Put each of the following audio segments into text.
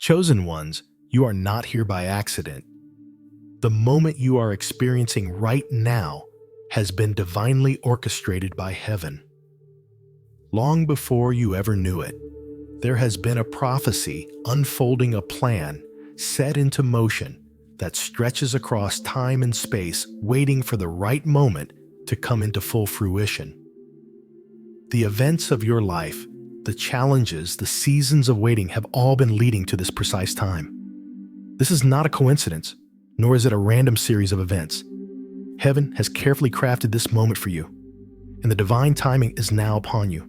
Chosen ones, you are not here by accident. The moment you are experiencing right now has been divinely orchestrated by heaven. Long before you ever knew it, there has been a prophecy unfolding a plan set into motion that stretches across time and space, waiting for the right moment to come into full fruition. The events of your life, the challenges, the seasons of waiting have all been leading to this precise time. This is not a coincidence, nor is it a random series of events. Heaven has carefully crafted this moment for you, and the divine timing is now upon you.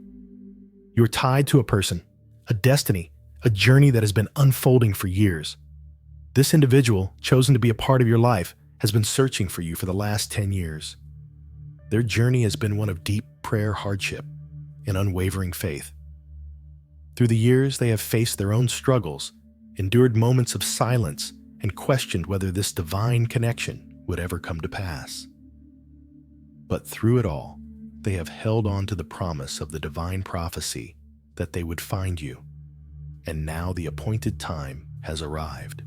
You're tied to a person, a destiny, a journey that has been unfolding for years. This individual, chosen to be a part of your life, has been searching for you for the last 10 years. Their journey has been one of deep prayer, hardship, and unwavering faith. Through the years, they have faced their own struggles, endured moments of silence, and questioned whether this divine connection would ever come to pass. But through it all, they have held on to the promise of the divine prophecy that they would find you, and now the appointed time has arrived.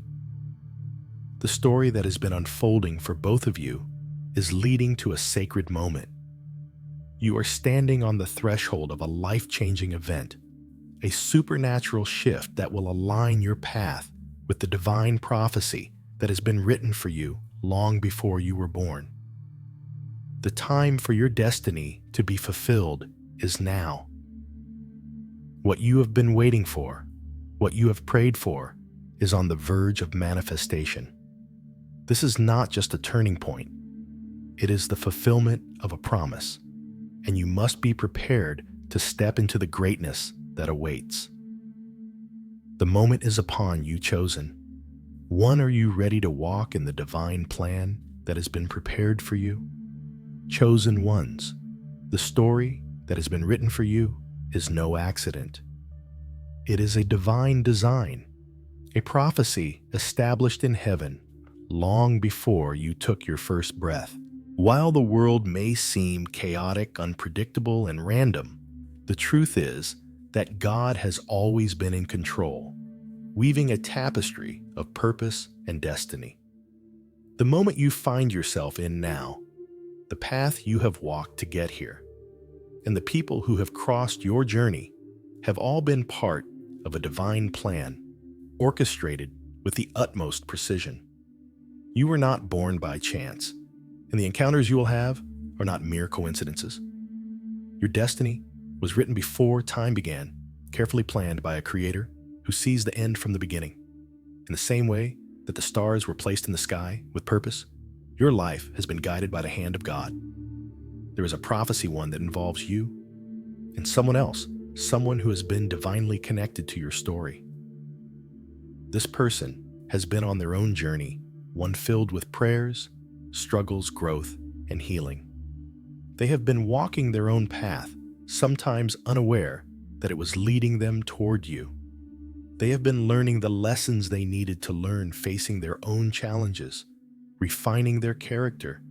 The story that has been unfolding for both of you is leading to a sacred moment. You are standing on the threshold of a life-changing event, a supernatural shift that will align your path with the divine prophecy that has been written for you long before you were born. The time for your destiny to be fulfilled is now. What you have been waiting for, what you have prayed for, is on the verge of manifestation. This is not just a turning point. It is the fulfillment of a promise, and you must be prepared to step into the greatness that awaits. The moment is upon you, chosen. One, are you ready to walk in the divine plan that has been prepared for you? Chosen ones, the story that has been written for you is no accident. It is a divine design, a prophecy established in heaven long before you took your first breath. While the world may seem chaotic, unpredictable, and random, the truth is that God has always been in control, weaving a tapestry of purpose and destiny. The moment you find yourself in now, the path you have walked to get here, and the people who have crossed your journey have all been part of a divine plan, orchestrated with the utmost precision. You were not born by chance, and the encounters you will have are not mere coincidences. Your destiny was written before time began, carefully planned by a creator who sees the end from the beginning. In the same way that the stars were placed in the sky with purpose, your life has been guided by the hand of God. There is a prophecy one that involves you and someone else, someone who has been divinely connected to your story. This person has been on their own journey, one filled with prayers, struggles, growth, and healing. They have been walking their own path, sometimes unaware that it was leading them toward you. They have been learning the lessons they needed to learn, facing their own challenges, refining their character,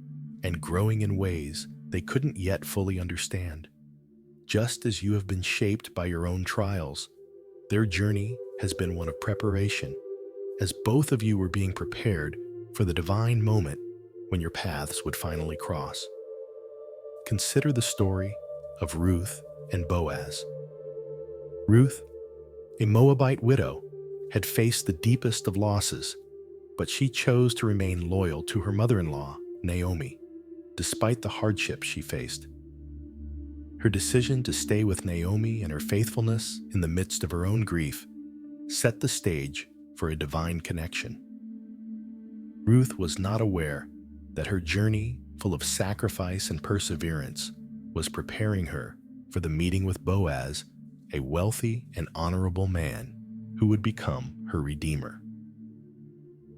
and growing in ways they couldn't yet fully understand. Just as you have been shaped by your own trials, their journey has been one of preparation, as both of you were being prepared for the divine moment when your paths would finally cross. Consider the story of Ruth and Boaz. Ruth, a Moabite widow, had faced the deepest of losses, but she chose to remain loyal to her mother-in-law, Naomi, despite the hardships she faced. Her decision to stay with Naomi and her faithfulness in the midst of her own grief set the stage for a divine connection. Ruth was not aware that her journey, full of sacrifice and perseverance, was preparing her for the meeting with Boaz, a wealthy and honorable man who would become her redeemer.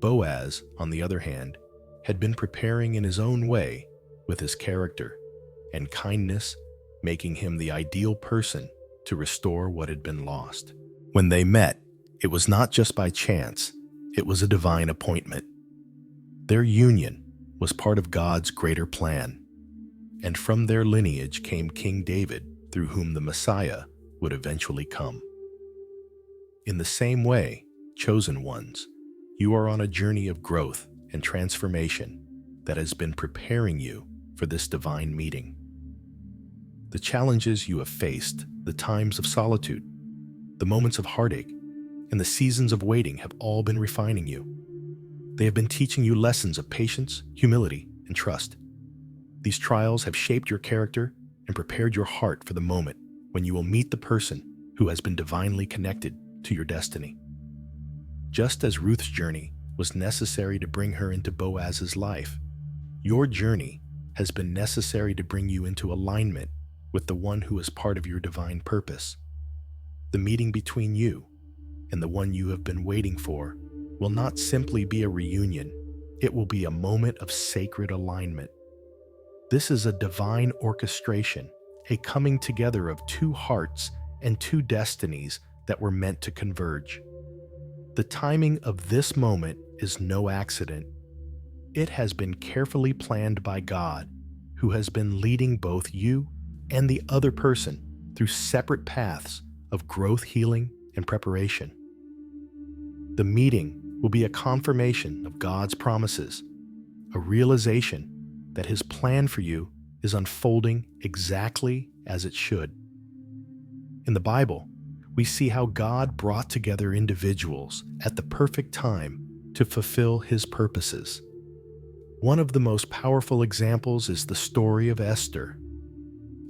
Boaz, on the other hand, had been preparing in his own way with his character and kindness, making him the ideal person to restore what had been lost. When they met, it was not just by chance, it was a divine appointment. Their union was part of God's greater plan, and from their lineage came King David, through whom the Messiah would eventually come. In the same way, chosen ones. You are on a journey of growth and transformation that has been preparing you for this divine meeting. The challenges you have faced, the times of solitude, the moments of heartache, and the seasons of waiting have all been refining you. They have been teaching you lessons of patience, humility, and trust. These trials have shaped your character and prepared your heart for the moment when you will meet the person who has been divinely connected to your destiny. Just as Ruth's journey was necessary to bring her into Boaz's life, your journey has been necessary to bring you into alignment with the one who is part of your divine purpose. The meeting between you and the one you have been waiting for will not simply be a reunion, it will be a moment of sacred alignment. This is a divine orchestration, a coming together of two hearts and two destinies that were meant to converge. The timing of this moment is no accident. It has been carefully planned by God, who has been leading both you and the other person through separate paths of growth, healing, and preparation. The meeting will be a confirmation of God's promises, a realization that His plan for you is unfolding exactly as it should. In the Bible, we see how God brought together individuals at the perfect time to fulfill His purposes. One of the most powerful examples is the story of Esther.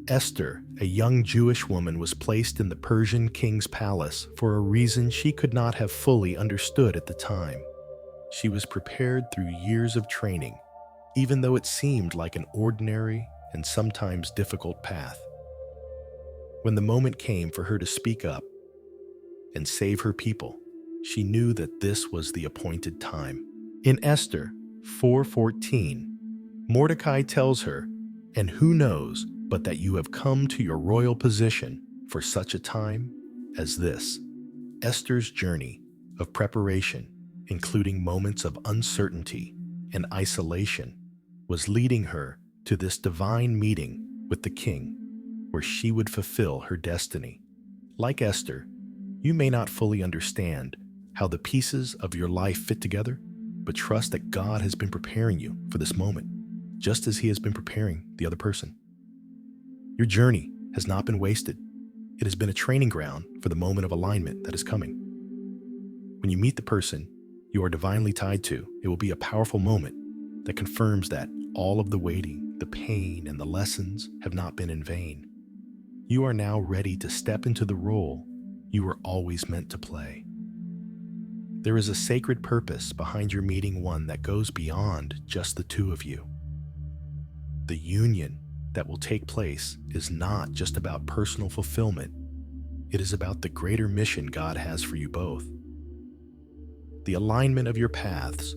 Esther, a young Jewish woman, was placed in the Persian king's palace for a reason she could not have fully understood at the time. She was prepared through years of training, even though it seemed like an ordinary and sometimes difficult path. When the moment came for her to speak up and save her people, she knew that this was the appointed time. In Esther 4:14, Mordecai tells her, "And who knows but that you have come to your royal position for such a time as this?" Esther's journey of preparation, including moments of uncertainty and isolation, was leading her to this divine meeting with the king, where she would fulfill her destiny. Like Esther, you may not fully understand how the pieces of your life fit together, but trust that God has been preparing you for this moment, just as He has been preparing the other person. Your journey has not been wasted. It has been a training ground for the moment of alignment that is coming. When you meet the person you are divinely tied to, it will be a powerful moment that confirms that all of the waiting, the pain, and the lessons have not been in vain. You are now ready to step into the role you were always meant to play. There is a sacred purpose behind your meeting, one that goes beyond just the two of you. The union that will take place is not just about personal fulfillment. It is about the greater mission God has for you both. The alignment of your paths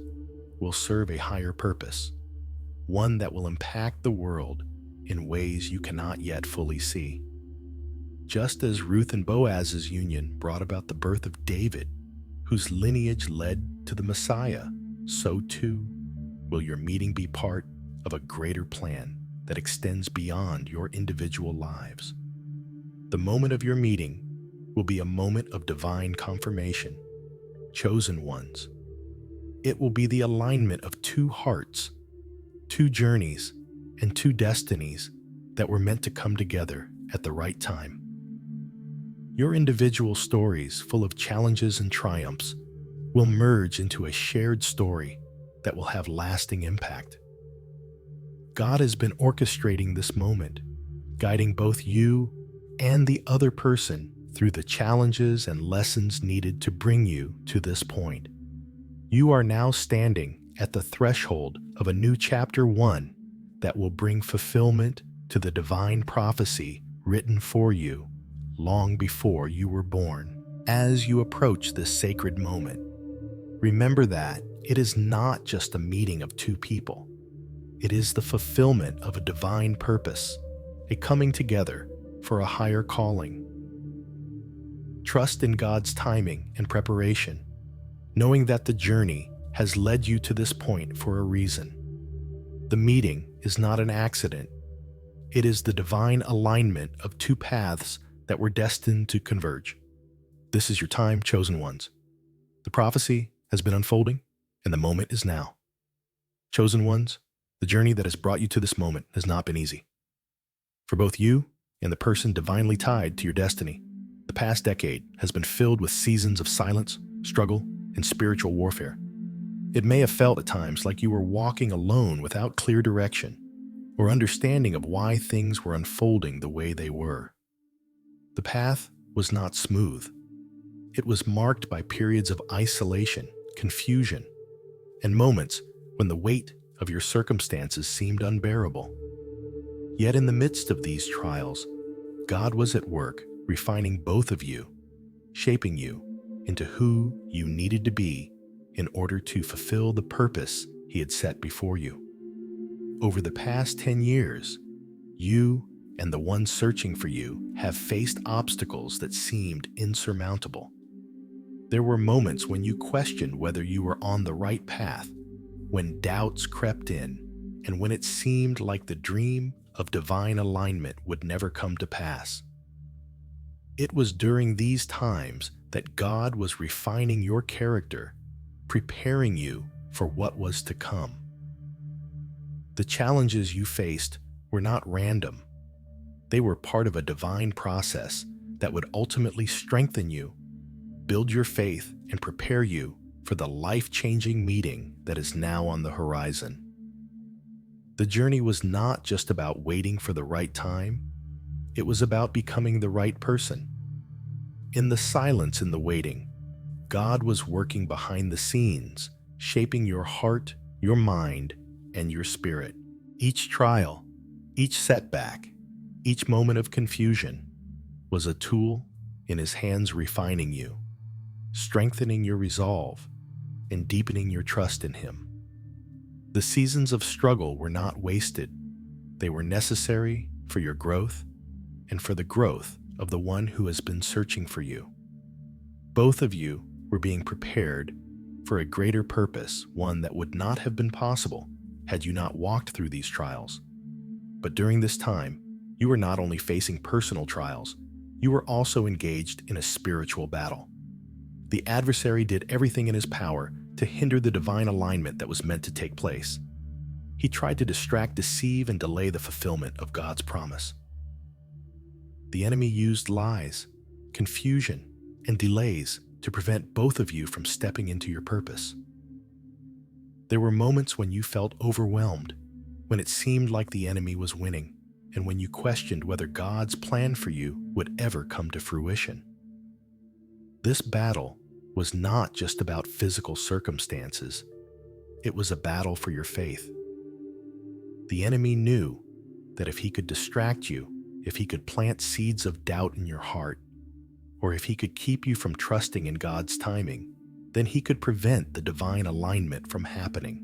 will serve a higher purpose, one that will impact the world in ways you cannot yet fully see. Just as Ruth and Boaz's union brought about the birth of David, whose lineage led to the Messiah, so too will your meeting be part of a greater plan that extends beyond your individual lives. The moment of your meeting will be a moment of divine confirmation, chosen ones. It will be the alignment of two hearts, two journeys, and two destinies that were meant to come together at the right time. Your individual stories, full of challenges and triumphs, will merge into a shared story that will have lasting impact. God has been orchestrating this moment, guiding both you and the other person through the challenges and lessons needed to bring you to this point. You are now standing at the threshold of a new chapter 1 that will bring fulfillment to the divine prophecy written for you long before you were born. As you approach this sacred moment, remember that it is not just a meeting of two people. It is the fulfillment of a divine purpose, a coming together for a higher calling. Trust in God's timing and preparation, knowing that the journey has led you to this point for a reason. The meeting is not an accident. It is the divine alignment of two paths that were destined to converge. This is your time, chosen ones. The prophecy has been unfolding, and the moment is now. Chosen ones, the journey that has brought you to this moment has not been easy. For both you and the person divinely tied to your destiny, the past decade has been filled with seasons of silence, struggle, and spiritual warfare. It may have felt at times like you were walking alone without clear direction or understanding of why things were unfolding the way they were. The path was not smooth. It was marked by periods of isolation, confusion, and moments when the weight of your circumstances seemed unbearable. Yet in the midst of these trials, God was at work refining both of you, shaping you into who you needed to be in order to fulfill the purpose He had set before you. Over the past 10 years, you and the one searching for you have faced obstacles that seemed insurmountable. There were moments when you questioned whether you were on the right path, when doubts crept in, and when it seemed like the dream of divine alignment would never come to pass. It was during these times that God was refining your character, preparing you for what was to come. The challenges you faced were not random. They were part of a divine process that would ultimately strengthen you, build your faith, and prepare you for the life-changing meeting that is now on the horizon. The journey was not just about waiting for the right time. It was about becoming the right person. In the silence in the waiting, God was working behind the scenes, shaping your heart, your mind, and your spirit. Each trial, each setback, each moment of confusion was a tool in His hands refining you, strengthening your resolve, and deepening your trust in Him. The seasons of struggle were not wasted. They were necessary for your growth and for the growth of the one who has been searching for you. Both of you were being prepared for a greater purpose, one that would not have been possible had you not walked through these trials. But during this time, you were not only facing personal trials, you were also engaged in a spiritual battle. The adversary did everything in his power to hinder the divine alignment that was meant to take place. He tried to distract, deceive, and delay the fulfillment of God's promise. The enemy used lies, confusion, and delays to prevent both of you from stepping into your purpose. There were moments when you felt overwhelmed, when it seemed like the enemy was winning, and when you questioned whether God's plan for you would ever come to fruition. This battle was not just about physical circumstances. It was a battle for your faith. The enemy knew that if he could distract you, if he could plant seeds of doubt in your heart, or if he could keep you from trusting in God's timing, then he could prevent the divine alignment from happening.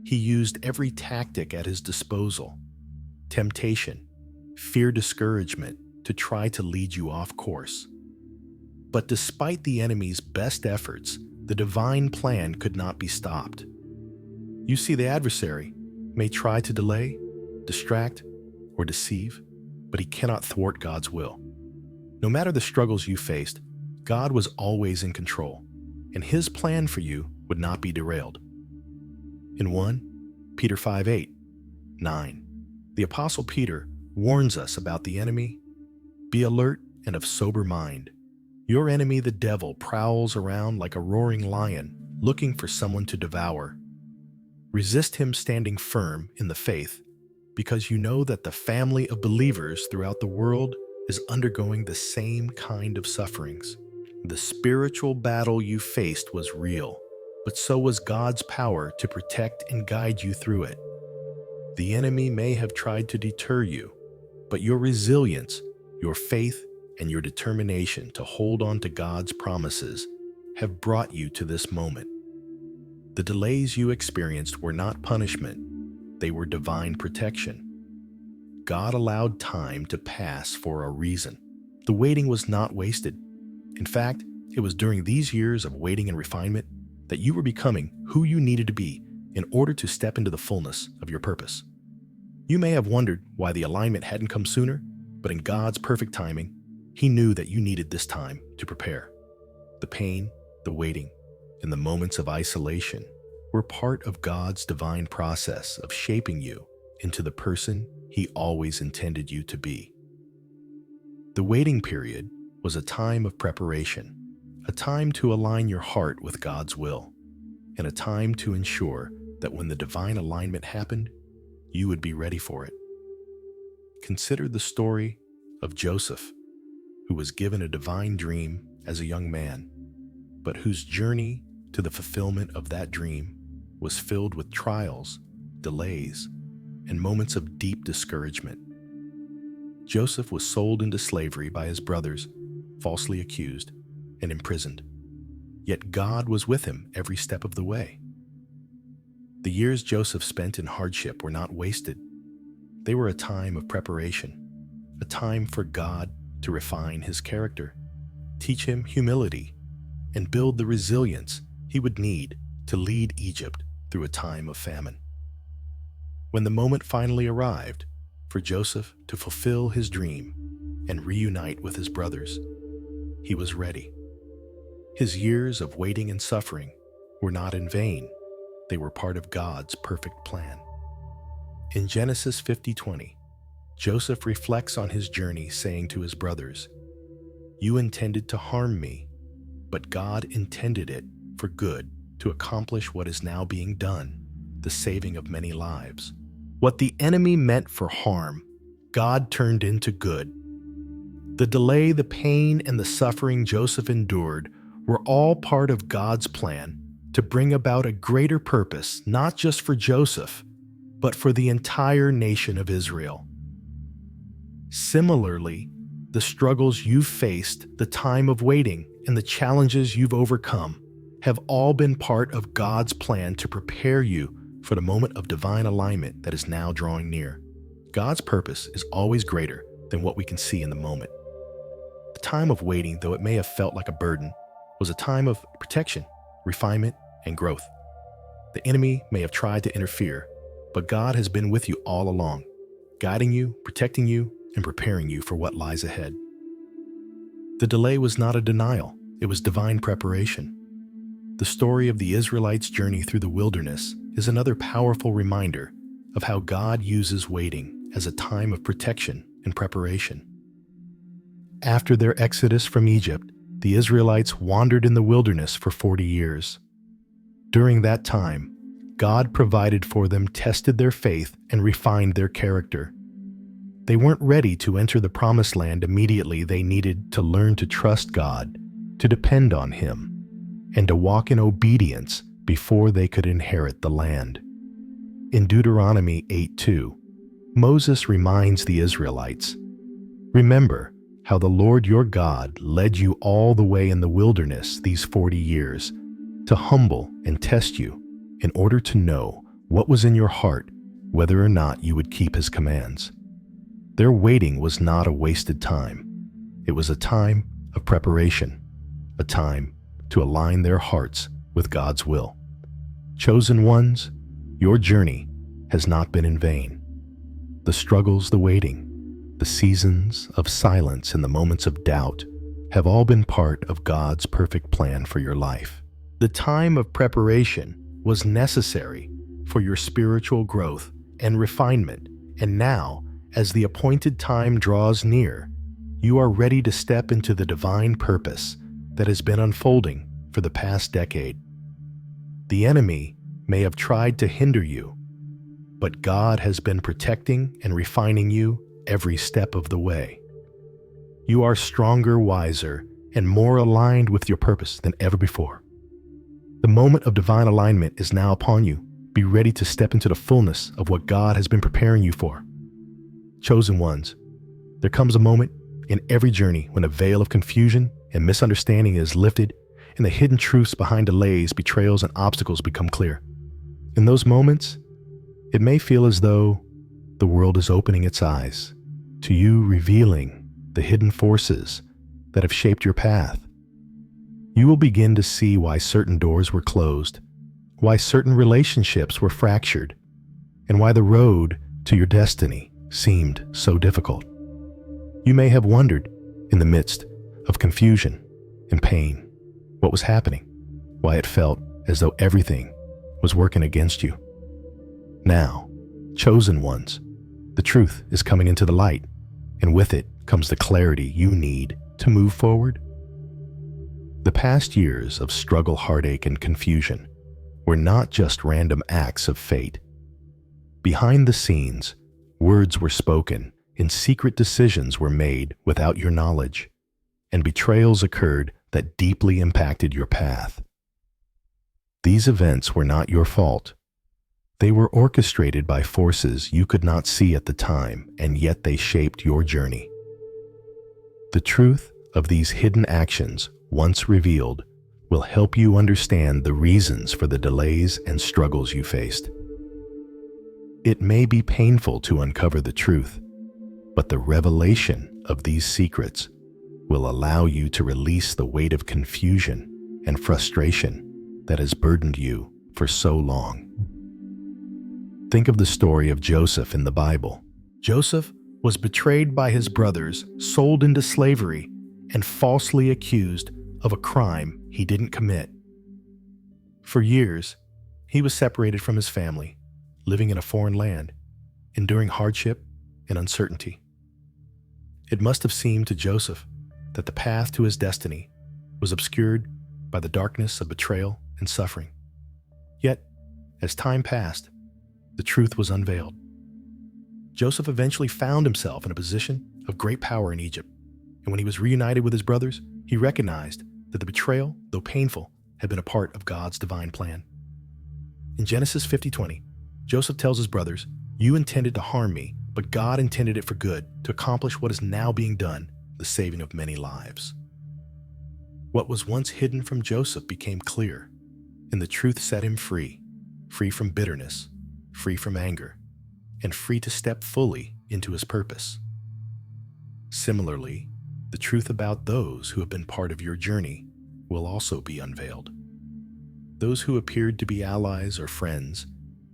He used every tactic at his disposal: temptation, fear, discouragement, to try to lead you off course. But despite the enemy's best efforts, the divine plan could not be stopped. You see, the adversary may try to delay, distract, or deceive, but he cannot thwart God's will. No matter the struggles you faced, God was always in control, and His plan for you would not be derailed. In 1 Peter 5:8-9, the Apostle Peter warns us about the enemy. Be alert and of sober mind. Your enemy, the devil, prowls around like a roaring lion, looking for someone to devour. Resist him, standing firm in the faith, because you know that the family of believers throughout the world is undergoing the same kind of sufferings. The spiritual battle you faced was real, but so was God's power to protect and guide you through it. The enemy may have tried to deter you, but your resilience, your faith, and your determination to hold on to God's promises have brought you to this moment. The delays you experienced were not punishment, they were divine protection. God allowed time to pass for a reason. The waiting was not wasted. In fact, it was during these years of waiting and refinement that you were becoming who you needed to be in order to step into the fullness of your purpose. You may have wondered why the alignment hadn't come sooner, but in God's perfect timing, He knew that you needed this time to prepare. The pain, the waiting, in the moments of isolation were part of God's divine process of shaping you into the person He always intended you to be. The waiting period was a time of preparation, a time to align your heart with God's will, and a time to ensure that when the divine alignment happened, you would be ready for it. Consider the story of Joseph, who was given a divine dream as a young man, but whose journey to the fulfillment of that dream was filled with trials, delays, and moments of deep discouragement. Joseph was sold into slavery by his brothers, falsely accused, and imprisoned. Yet God was with him every step of the way. The years Joseph spent in hardship were not wasted. They were a time of preparation, a time for God to refine his character, teach him humility, and build the resilience he would need to lead Egypt through a time of famine. When the moment finally arrived for Joseph to fulfill his dream and reunite with his brothers, he was ready. His years of waiting and suffering were not in vain. They were part of God's perfect plan. In Genesis 50:20, Joseph reflects on his journey, saying to his brothers, "You intended to harm me, but God intended it for good to accomplish what is now being done, the saving of many lives." What the enemy meant for harm, God turned into good. The delay, the pain, and the suffering Joseph endured were all part of God's plan to bring about a greater purpose, not just for Joseph, but for the entire nation of Israel. Similarly, the struggles you've faced, the time of waiting, and the challenges you've overcome have all been part of God's plan to prepare you for the moment of divine alignment that is now drawing near. God's purpose is always greater than what we can see in the moment. The time of waiting, though it may have felt like a burden, was a time of protection, refinement, and growth. The enemy may have tried to interfere, but God has been with you all along, guiding you, protecting you, and preparing you for what lies ahead. The delay was not a denial, it was divine preparation. The story of the Israelites' journey through the wilderness is another powerful reminder of how God uses waiting as a time of protection and preparation. After their exodus from Egypt, the Israelites wandered in the wilderness for 40 years. During that time, God provided for them, tested their faith, and refined their character. They weren't ready to enter the promised land immediately. They needed to learn to trust God, to depend on Him, and to walk in obedience before they could inherit the land. In Deuteronomy 8:2, Moses reminds the Israelites, "Remember how the Lord your God led you all the way in the wilderness these 40 years to humble and test you in order to know what was in your heart, whether or not you would keep His commands." Their waiting was not a wasted time. It was a time of preparation, a time to align their hearts with God's will. Chosen ones, your journey has not been in vain. The struggles, the waiting, the seasons of silence, and the moments of doubt have all been part of God's perfect plan for your life. The time of preparation was necessary for your spiritual growth and refinement, and now, as the appointed time draws near, you are ready to step into the divine purpose that has been unfolding for the past decade. The enemy may have tried to hinder you, but God has been protecting and refining you every step of the way. You are stronger, wiser, and more aligned with your purpose than ever before. The moment of divine alignment is now upon you. Be ready to step into the fullness of what God has been preparing you for. Chosen ones, there comes a moment in every journey when a veil of confusion and misunderstanding is lifted and the hidden truths behind delays, betrayals, and obstacles become clear. In those moments, it may feel as though the world is opening its eyes to you, revealing the hidden forces that have shaped your path. You will begin to see why certain doors were closed, why certain relationships were fractured, and why the road to your destiny seemed so difficult. You may have wondered, in the midst of confusion and pain, what was happening, why it felt as though everything was working against you. Now, chosen ones, the truth is coming into the light, and with it comes the clarity you need to move forward. The past years of struggle, heartache, and confusion were not just random acts of fate. Behind the scenes, words were spoken and secret decisions were made without your knowledge, and betrayals occurred that deeply impacted your path. These events were not your fault. They were orchestrated by forces you could not see at the time, and yet they shaped your journey. The truth of these hidden actions, once revealed, will help you understand the reasons for the delays and struggles you faced. It may be painful to uncover the truth, but the revelation of these secrets will allow you to release the weight of confusion and frustration that has burdened you for so long. Think of the story of Joseph in the Bible. Joseph was betrayed by his brothers, sold into slavery, and falsely accused of a crime he didn't commit. For years, he was separated from his family, living in a foreign land, enduring hardship and uncertainty. It must have seemed to Joseph that the path to his destiny was obscured by the darkness of betrayal and suffering. Yet, as time passed, the truth was unveiled. Joseph eventually found himself in a position of great power in Egypt, and when he was reunited with his brothers, he recognized that the betrayal, though painful, had been a part of God's divine plan. In Genesis 50:20, Joseph tells his brothers, "You intended to harm me, but God intended it for good, to accomplish what is now being done, the saving of many lives." What was once hidden from Joseph became clear, and the truth set him free, free from bitterness, free from anger, and free to step fully into his purpose. Similarly, the truth about those who have been part of your journey will also be unveiled. Those who appeared to be allies or friends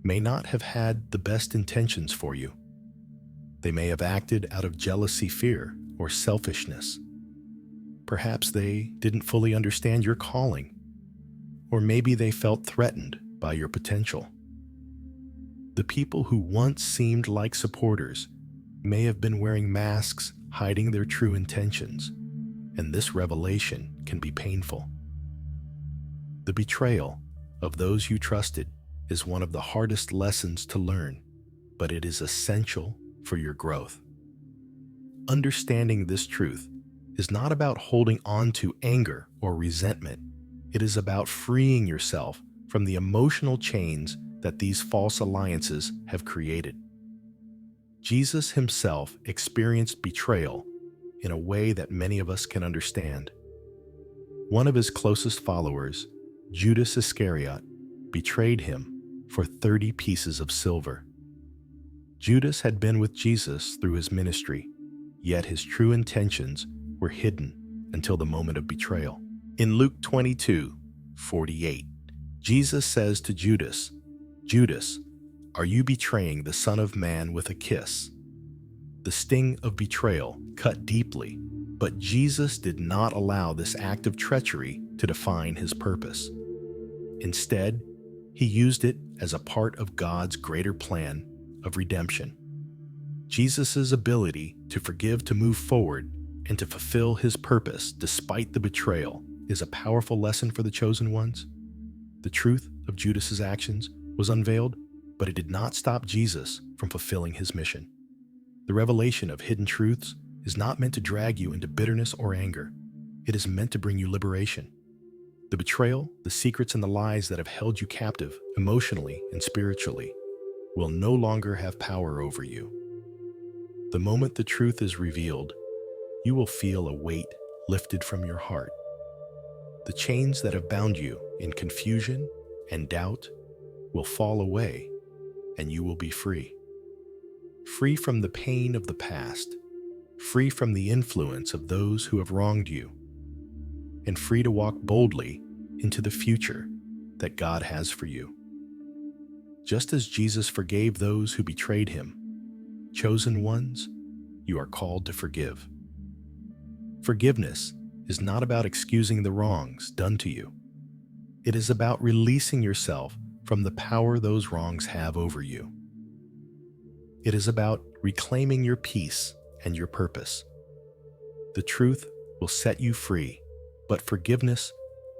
may not have had the best intentions for you. They may have acted out of jealousy, fear, or selfishness. Perhaps they didn't fully understand your calling, or maybe they felt threatened by your potential. The people who once seemed like supporters may have been wearing masks, hiding their true intentions, and this revelation can be painful. The betrayal of those you trusted is one of the hardest lessons to learn, but it is essential for your growth. Understanding this truth is not about holding on to anger or resentment. It is about freeing yourself from the emotional chains that these false alliances have created. Jesus himself experienced betrayal in a way that many of us can understand. One of his closest followers, Judas Iscariot, betrayed him for 30 pieces of silver. Judas had been with Jesus through his ministry, yet his true intentions were hidden until the moment of betrayal. In Luke 22:48, Jesus says to Judas, "Judas, are you betraying the Son of Man with a kiss?" The sting of betrayal cut deeply, but Jesus did not allow this act of treachery to define his purpose. Instead, he used it as a part of God's greater plan of redemption. Jesus' ability to forgive, to move forward, and to fulfill his purpose despite the betrayal is a powerful lesson for the chosen ones. The truth of Judas's actions was unveiled, but it did not stop Jesus from fulfilling his mission. The revelation of hidden truths is not meant to drag you into bitterness or anger. It is meant to bring you liberation. The betrayal, the secrets, and the lies that have held you captive emotionally and spiritually will no longer have power over you. The moment the truth is revealed, you will feel a weight lifted from your heart. The chains that have bound you in confusion and doubt will fall away, and you will be free. Free from the pain of the past, free from the influence of those who have wronged you, and free to walk boldly into the future that God has for you. Just as Jesus forgave those who betrayed him, chosen ones, you are called to forgive. Forgiveness is not about excusing the wrongs done to you. It is about releasing yourself from the power those wrongs have over you. It is about reclaiming your peace and your purpose. The truth will set you free, but forgiveness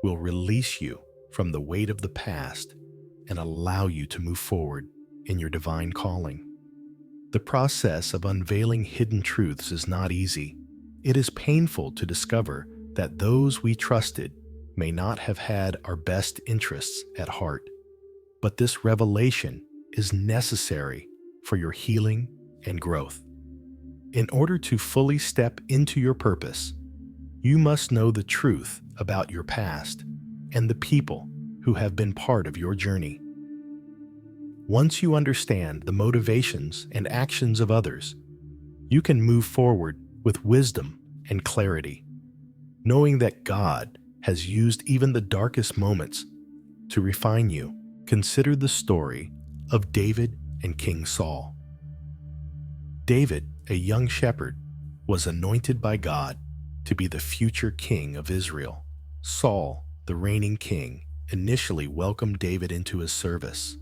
will release you from the weight of the past and allow you to move forward in your divine calling. The process of unveiling hidden truths is not easy. It is painful to discover that those we trusted may not have had our best interests at heart. But this revelation is necessary for your healing and growth. In order to fully step into your purpose, you must know the truth about your past and the people who have been part of your journey. Once you understand the motivations and actions of others, you can move forward with wisdom and clarity, knowing that God has used even the darkest moments to refine you. Consider the story of David and King Saul. David, a young shepherd, was anointed by God to be the future king of Israel. Saul, the reigning king, initially welcomed David into his service.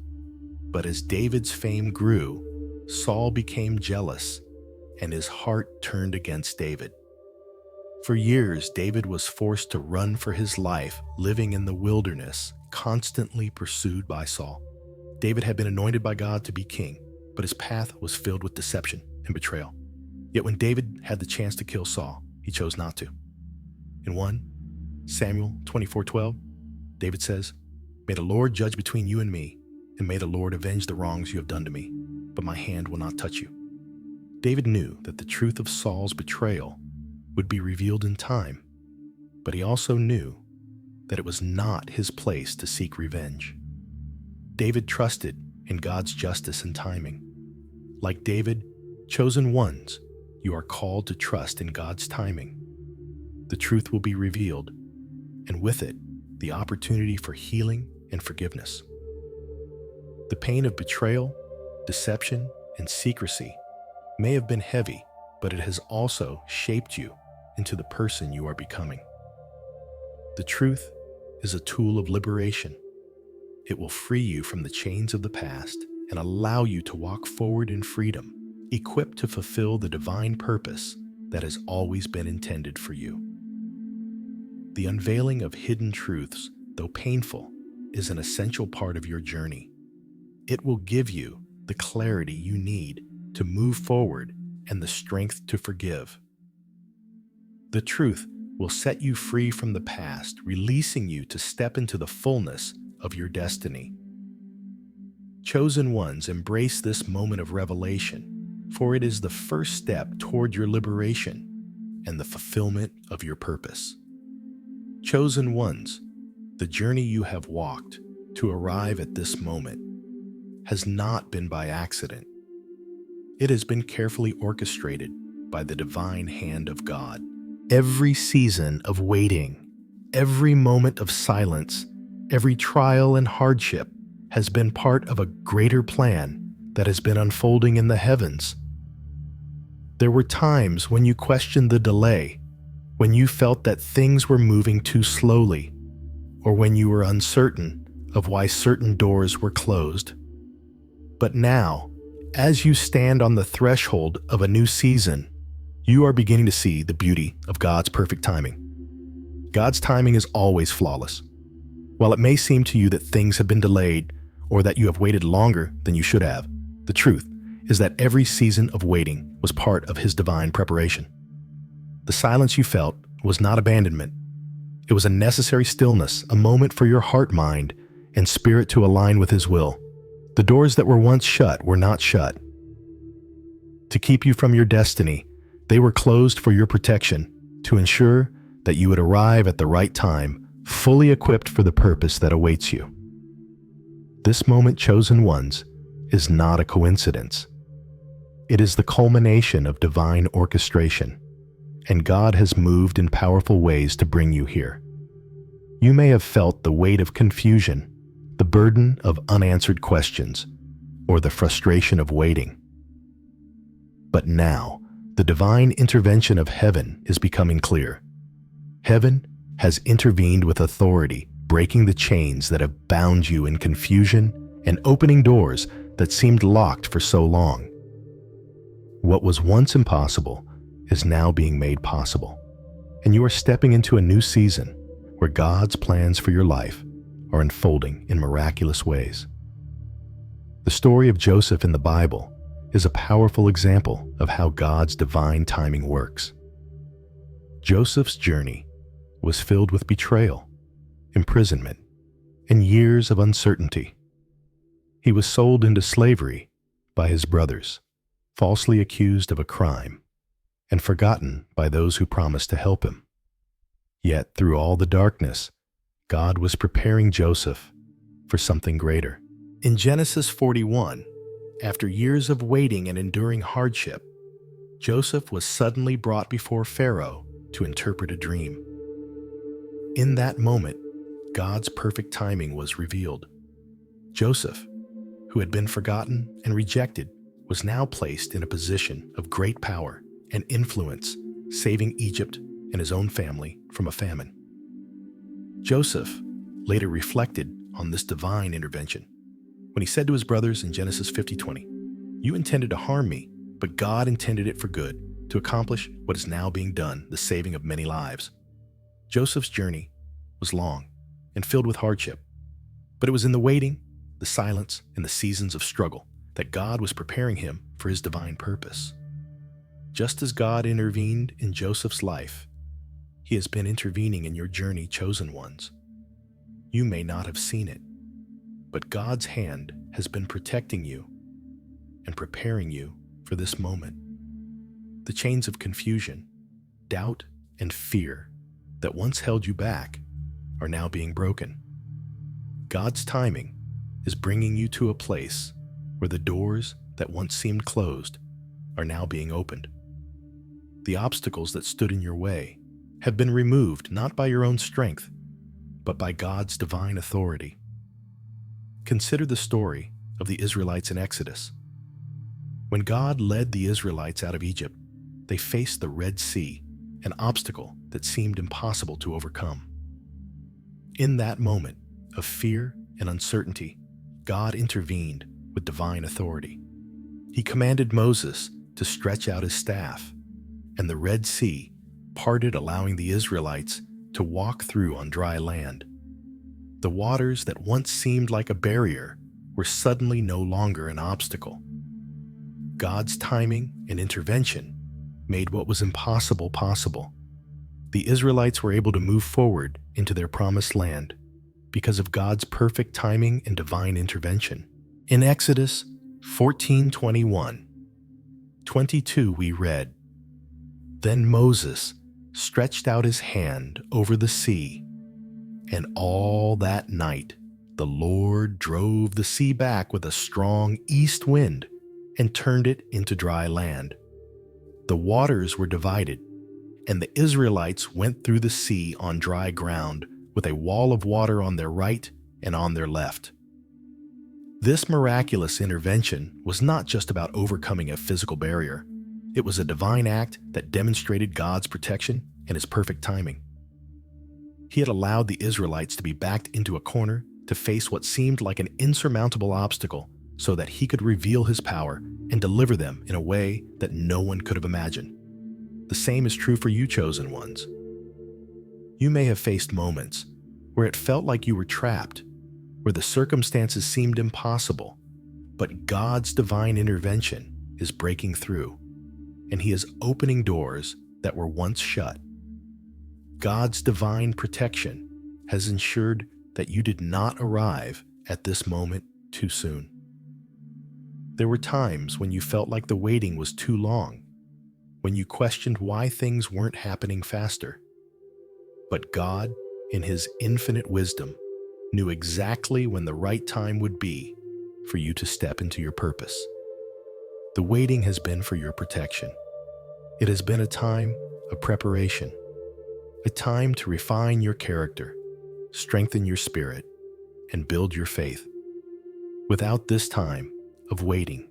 But as David's fame grew, Saul became jealous, and his heart turned against David. For years, David was forced to run for his life, living in the wilderness, constantly pursued by Saul. David had been anointed by God to be king, but his path was filled with deception and betrayal. Yet when David had the chance to kill Saul, he chose not to. In 1 Samuel 24:12, David says, "May the Lord judge between you and me, and may the Lord avenge the wrongs you have done to me, but my hand will not touch you." David knew that the truth of Saul's betrayal would be revealed in time, but he also knew that it was not his place to seek revenge. David trusted in God's justice and timing. Like David, chosen ones, you are called to trust in God's timing. The truth will be revealed, and with it, the opportunity for healing and forgiveness. The pain of betrayal, deception, and secrecy may have been heavy, but it has also shaped you into the person you are becoming. The truth is a tool of liberation. It will free you from the chains of the past and allow you to walk forward in freedom, equipped to fulfill the divine purpose that has always been intended for you. The unveiling of hidden truths, though painful, is an essential part of your journey. It will give you the clarity you need to move forward and the strength to forgive. The truth will set you free from the past, releasing you to step into the fullness of your destiny. Chosen ones, embrace this moment of revelation, for it is the first step toward your liberation and the fulfillment of your purpose. Chosen ones, the journey you have walked to arrive at this moment has not been by accident. It has been carefully orchestrated by the divine hand of God. Every season of waiting, every moment of silence, every trial and hardship has been part of a greater plan that has been unfolding in the heavens. There were times when you questioned the delay, when you felt that things were moving too slowly, or when you were uncertain of why certain doors were closed. But now, as you stand on the threshold of a new season, you are beginning to see the beauty of God's perfect timing. God's timing is always flawless. While it may seem to you that things have been delayed or that you have waited longer than you should have, the truth is that every season of waiting was part of His divine preparation. The silence you felt was not abandonment. It was a necessary stillness, a moment for your heart, mind, and spirit to align with His will. The doors that were once shut were not shut to keep you from your destiny. They were closed for your protection, to ensure that you would arrive at the right time, fully equipped for the purpose that awaits you. This moment, chosen ones, is not a coincidence. It is the culmination of divine orchestration, and God has moved in powerful ways to bring you here. You may have felt the weight of confusion, the burden of unanswered questions, or the frustration of waiting. But now, the divine intervention of heaven is becoming clear. Heaven has intervened with authority, breaking the chains that have bound you in confusion and opening doors that seemed locked for so long. What was once impossible is now being made possible, and you are stepping into a new season where God's plans for your life are unfolding in miraculous ways. The story of Joseph in the Bible is a powerful example of how God's divine timing works. Joseph's journey was filled with betrayal, imprisonment, and years of uncertainty. He was sold into slavery by his brothers, falsely accused of a crime, and forgotten by those who promised to help him. Yet through all the darkness, God was preparing Joseph for something greater. In Genesis 41, after years of waiting and enduring hardship, Joseph was suddenly brought before Pharaoh to interpret a dream. In that moment, God's perfect timing was revealed. Joseph, who had been forgotten and rejected, was now placed in a position of great power and influence, saving Egypt and his own family from a famine. Joseph later reflected on this divine intervention when he said to his brothers in Genesis 50:20, "You intended to harm me, but God intended it for good, to accomplish what is now being done, the saving of many lives." Joseph's journey was long and filled with hardship, but it was in the waiting, the silence, and the seasons of struggle that God was preparing him for his divine purpose. Just as God intervened in Joseph's life, he has been intervening in your journey, chosen ones. You may not have seen it, but God's hand has been protecting you and preparing you for this moment. The chains of confusion, doubt, and fear that once held you back are now being broken. God's timing is bringing you to a place where the doors that once seemed closed are now being opened. The obstacles that stood in your way have been removed not by your own strength, but by God's divine authority. Consider the story of the Israelites in Exodus. When God led the Israelites out of Egypt, they faced the Red Sea, an obstacle that seemed impossible to overcome. In that moment of fear and uncertainty, God intervened with divine authority. He commanded Moses to stretch out his staff, and the Red Sea parted, allowing the Israelites to walk through on dry land. The waters that once seemed like a barrier were suddenly no longer an obstacle. God's timing and intervention made what was impossible possible. The Israelites were able to move forward into their promised land because of God's perfect timing and divine intervention. In Exodus 14:21-22 we read, "Then Moses stretched out his hand over the sea, and all that night the Lord drove the sea back with a strong east wind and turned it into dry land. The waters were divided, and the Israelites went through the sea on dry ground with a wall of water on their right and on their left." This miraculous intervention was not just about overcoming a physical barrier. It was a divine act that demonstrated God's protection and his perfect timing. He had allowed the Israelites to be backed into a corner to face what seemed like an insurmountable obstacle so that he could reveal his power and deliver them in a way that no one could have imagined. The same is true for you, chosen ones. You may have faced moments where it felt like you were trapped, where the circumstances seemed impossible, but God's divine intervention is breaking through, and he is opening doors that were once shut. God's divine protection has ensured that you did not arrive at this moment too soon. There were times when you felt like the waiting was too long, when you questioned why things weren't happening faster. But God, in his infinite wisdom, knew exactly when the right time would be for you to step into your purpose. The waiting has been for your protection. It has been a time of preparation, a time to refine your character, strengthen your spirit, and build your faith. Without this time of waiting,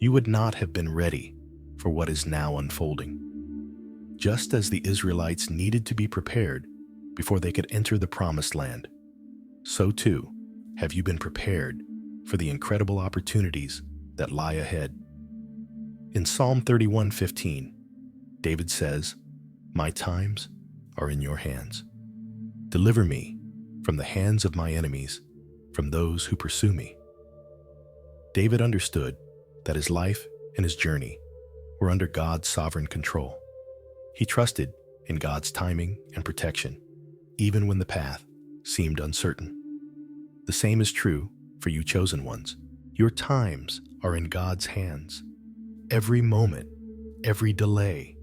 you would not have been ready for what is now unfolding. Just as the Israelites needed to be prepared before they could enter the promised land, so too have you been prepared for the incredible opportunities that lie ahead. In Psalm 31:15, David says, "My times are in your hands. Deliver me from the hands of my enemies, from those who pursue me." David understood that his life and his journey were under God's sovereign control. He trusted in God's timing and protection, even when the path seemed uncertain. The same is true for you chosen ones. Your times are in God's hands. Every moment, every delay,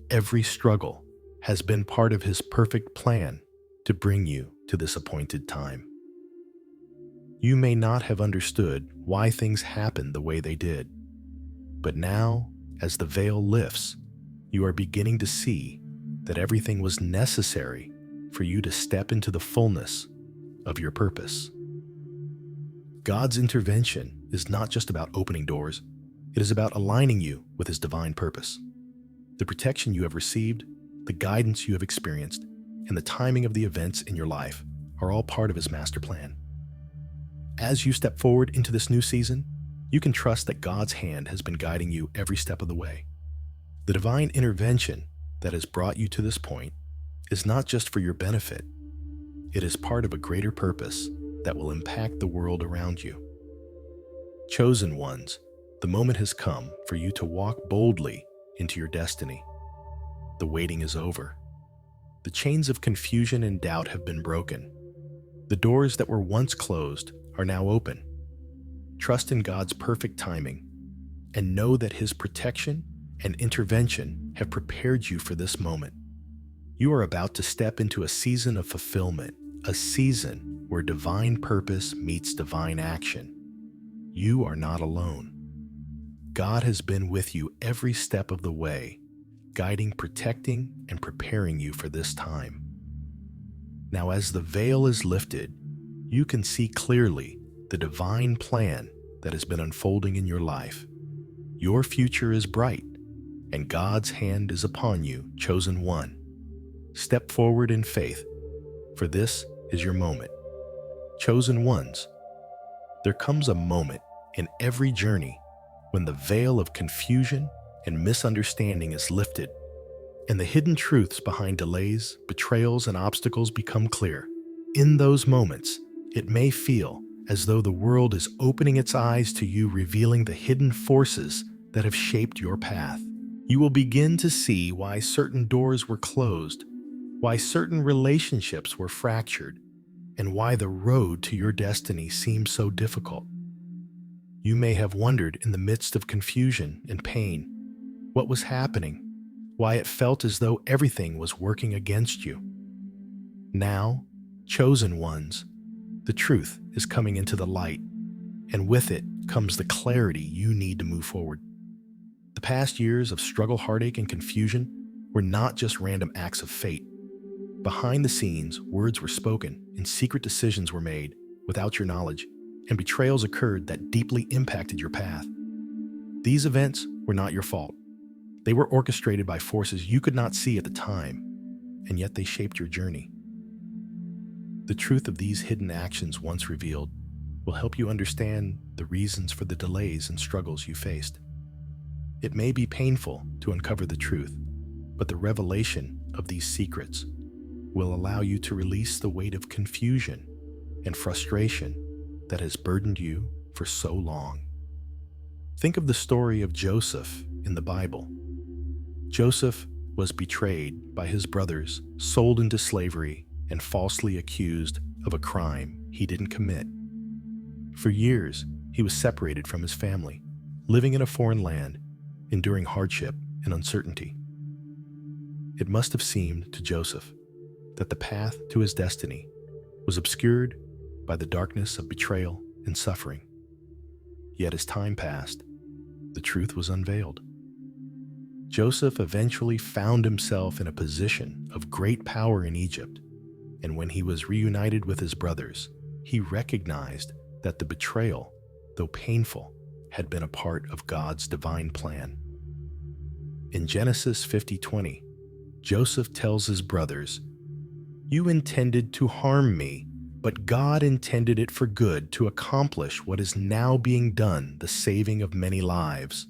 every struggle has been part of His perfect plan to bring you to this appointed time. You may not have understood why things happened the way they did, but now, as the veil lifts, you are beginning to see that everything was necessary for you to step into the fullness of your purpose. God's intervention is not just about opening doors, it is about aligning you with His divine purpose. The protection you have received, the guidance you have experienced, and the timing of the events in your life are all part of His master plan. As you step forward into this new season, you can trust that God's hand has been guiding you every step of the way. The divine intervention that has brought you to this point is not just for your benefit, it is part of a greater purpose that will impact the world around you. Chosen ones, the moment has come for you to walk boldly into your destiny. The waiting is over. The chains of confusion and doubt have been broken. The doors that were once closed are now open. Trust in God's perfect timing and know that His protection and intervention have prepared you for this moment. You are about to step into a season of fulfillment, a season where divine purpose meets divine action. You are not alone. God has been with you every step of the way, guiding, protecting, and preparing you for this time. Now, as the veil is lifted, you can see clearly the divine plan that has been unfolding in your life. Your future is bright, and God's hand is upon you, chosen one. Step forward in faith, for this is your moment. Chosen ones, there comes a moment in every journey when the veil of confusion and misunderstanding is lifted, and the hidden truths behind delays, betrayals, and obstacles become clear. In those moments, it may feel as though the world is opening its eyes to you, revealing the hidden forces that have shaped your path. You will begin to see why certain doors were closed, why certain relationships were fractured, and why the road to your destiny seems so difficult. You may have wondered in the midst of confusion and pain what was happening, why it felt as though everything was working against you. Now, chosen ones, the truth is coming into the light, and with it comes the clarity you need to move forward. The past years of struggle, heartache, and confusion were not just random acts of fate. Behind the scenes, words were spoken and secret decisions were made without your knowledge, and betrayals occurred that deeply impacted your path. These events were not your fault. They were orchestrated by forces you could not see at the time, and yet they shaped your journey. The truth of these hidden actions, once revealed, will help you understand the reasons for the delays and struggles you faced. It may be painful to uncover the truth, but the revelation of these secrets will allow you to release the weight of confusion and frustration that has burdened you for so long. Think of the story of Joseph in the Bible. Joseph was betrayed by his brothers, sold into slavery, and falsely accused of a crime he didn't commit. For years, he was separated from his family, living in a foreign land, enduring hardship and uncertainty. It must have seemed to Joseph that the path to his destiny was obscured by the darkness of betrayal and suffering. Yet as time passed, the truth was unveiled. Joseph eventually found himself in a position of great power in Egypt, and when he was reunited with his brothers, he recognized that the betrayal, though painful, had been a part of God's divine plan. In Genesis 50:20, Joseph tells his brothers, "You intended to harm me, but God intended it for good to accomplish what is now being done, the saving of many lives.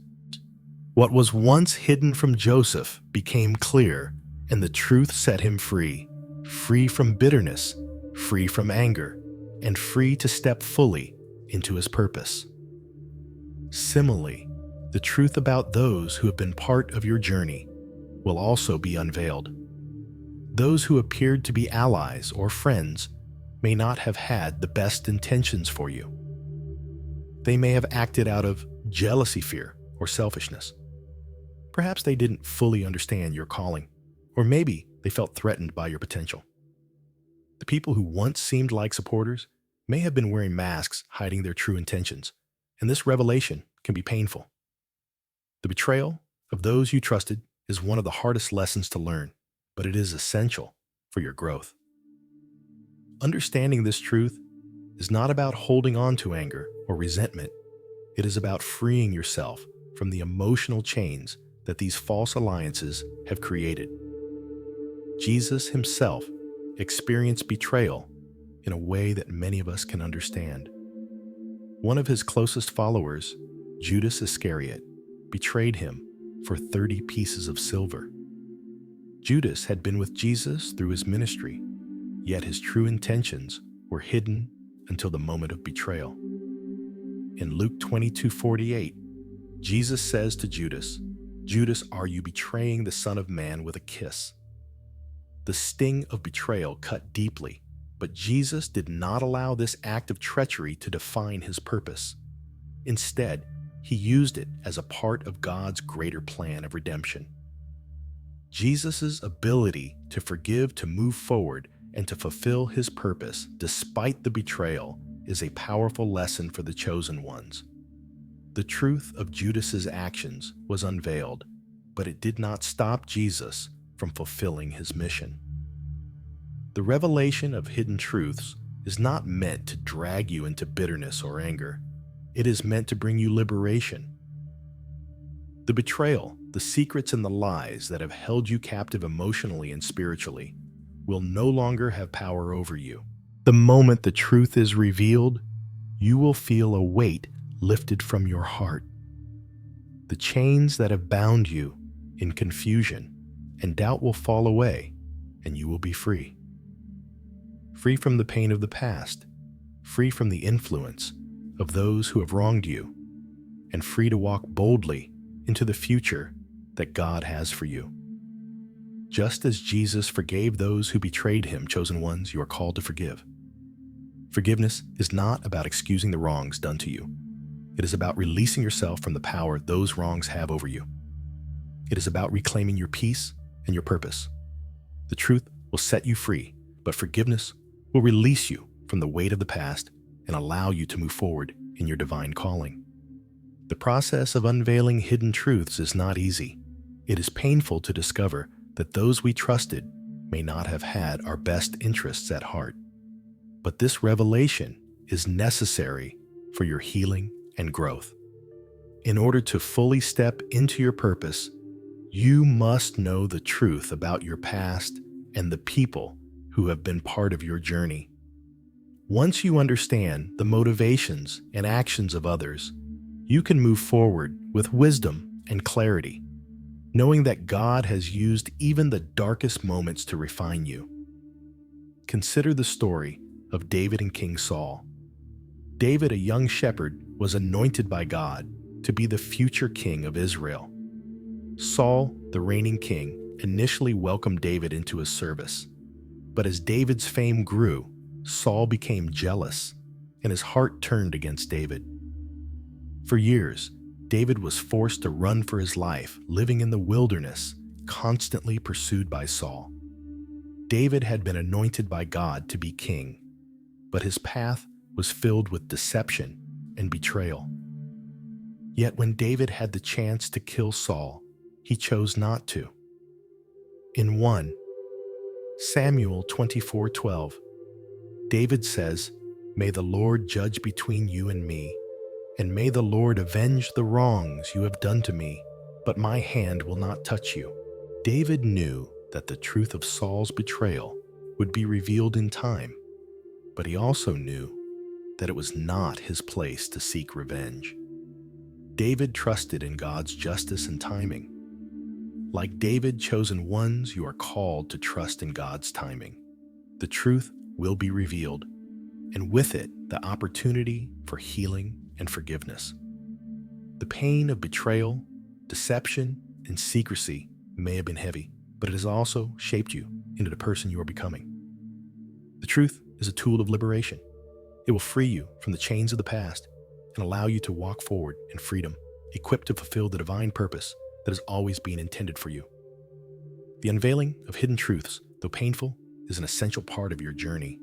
What was once hidden from Joseph became clear, and the truth set him free, free from bitterness, free from anger, and free to step fully into his purpose. Similarly, the truth about those who have been part of your journey will also be unveiled. Those who appeared to be allies or friends may not have had the best intentions for you. They may have acted out of jealousy, fear, or selfishness. Perhaps they didn't fully understand your calling, or maybe they felt threatened by your potential. The people who once seemed like supporters may have been wearing masks hiding their true intentions, and this revelation can be painful. The betrayal of those you trusted is one of the hardest lessons to learn, but it is essential for your growth. Understanding this truth is not about holding on to anger or resentment. It is about freeing yourself from the emotional chains that these false alliances have created. Jesus himself experienced betrayal in a way that many of us can understand. One of his closest followers, Judas Iscariot, betrayed him for 30 pieces of silver. Judas had been with Jesus through his ministry, yet his true intentions were hidden until the moment of betrayal. In Luke 22:48, Jesus says to Judas, "Judas, are you betraying the Son of Man with a kiss?" The sting of betrayal cut deeply, but Jesus did not allow this act of treachery to define his purpose. Instead, he used it as a part of God's greater plan of redemption. Jesus' ability to forgive, to move forward, and to fulfill his purpose despite the betrayal is a powerful lesson for the chosen ones. The truth of Judas's actions was unveiled, but it did not stop Jesus from fulfilling his mission. The revelation of hidden truths is not meant to drag you into bitterness or anger. It is meant to bring you liberation. The betrayal, the secrets and the lies that have held you captive emotionally and spiritually will no longer have power over you. The moment the truth is revealed, you will feel a weight lifted from your heart. The chains that have bound you in confusion and doubt will fall away, and you will be free. Free from the pain of the past, free from the influence of those who have wronged you, and free to walk boldly into the future that God has for you. Just as Jesus forgave those who betrayed him, chosen ones, you are called to forgive. Forgiveness is not about excusing the wrongs done to you. It is about releasing yourself from the power those wrongs have over you. It is about reclaiming your peace and your purpose. The truth will set you free, but forgiveness will release you from the weight of the past and allow you to move forward in your divine calling. The process of unveiling hidden truths is not easy. It is painful to discover that those we trusted may not have had our best interests at heart. But this revelation is necessary for your healing and growth. In order to fully step into your purpose, you must know the truth about your past and the people who have been part of your journey. Once you understand the motivations and actions of others, you can move forward with wisdom and clarity, knowing that God has used even the darkest moments to refine you. Consider the story of David and King Saul. David, a young shepherd, was anointed by God to be the future king of Israel. Saul, the reigning king, initially welcomed David into his service. But as David's fame grew, Saul became jealous, and his heart turned against David. For years, David was forced to run for his life, living in the wilderness, constantly pursued by Saul. David had been anointed by God to be king, but his path was filled with deception and betrayal. Yet when David had the chance to kill Saul, he chose not to. In 1 Samuel 24:12, David says, "May the Lord judge between you and me, and may the Lord avenge the wrongs you have done to me, but my hand will not touch you." David knew that the truth of Saul's betrayal would be revealed in time. But he also knew that it was not his place to seek revenge. David trusted in God's justice and timing. Like David, chosen ones, you are called to trust in God's timing. The truth will be revealed, and with it, the opportunity for healing and forgiveness. The pain of betrayal, deception, and secrecy may have been heavy, but it has also shaped you into the person you are becoming. The truth is a tool of liberation. It will free you from the chains of the past and allow you to walk forward in freedom, equipped to fulfill the divine purpose that has always been intended for you. The unveiling of hidden truths, though painful, is an essential part of your journey.